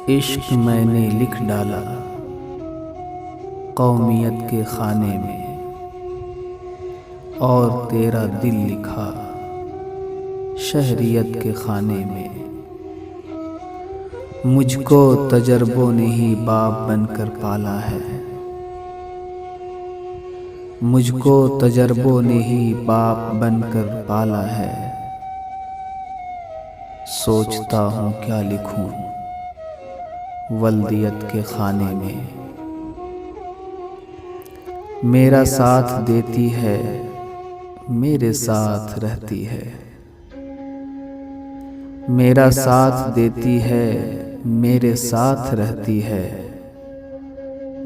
इश्क मैंने लिख डाला कौमियत के खाने में, और तेरा दिल लिखा शहरियत के खाने में। मुझको तजर्बों ने ही बाप बनकर पाला है, मुझको तजर्बों ने ही बाप बनकर पाला है। सोचता हूँ क्या लिखूं वल्दियत के खाने में। मेरा साथ देती है, मेरे साथ रहती है, मेरा साथ देती है, मेरे साथ रहती है।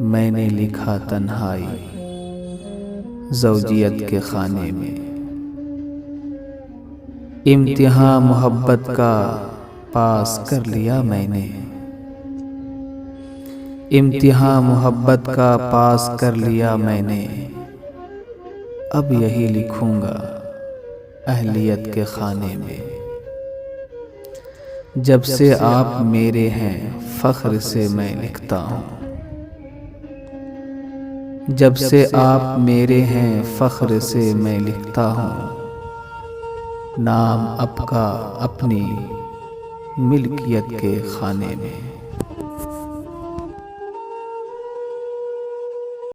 मैंने लिखा तन्हाई ज़ौजियत के खाने में। इम्तिहान मोहब्बत का पास कर लिया मैंने, इम्तिहान मोहब्बत का पास कर लिया मैंने। अब यही लिखूंगा अहलियत के खाने में। जब से आप मेरे हैं फख्र से मैं लिखता हूँ, जब से आप मेरे हैं फख्र से मैं लिखता हूँ। नाम आपका अपनी मिल्कियत के खाने में।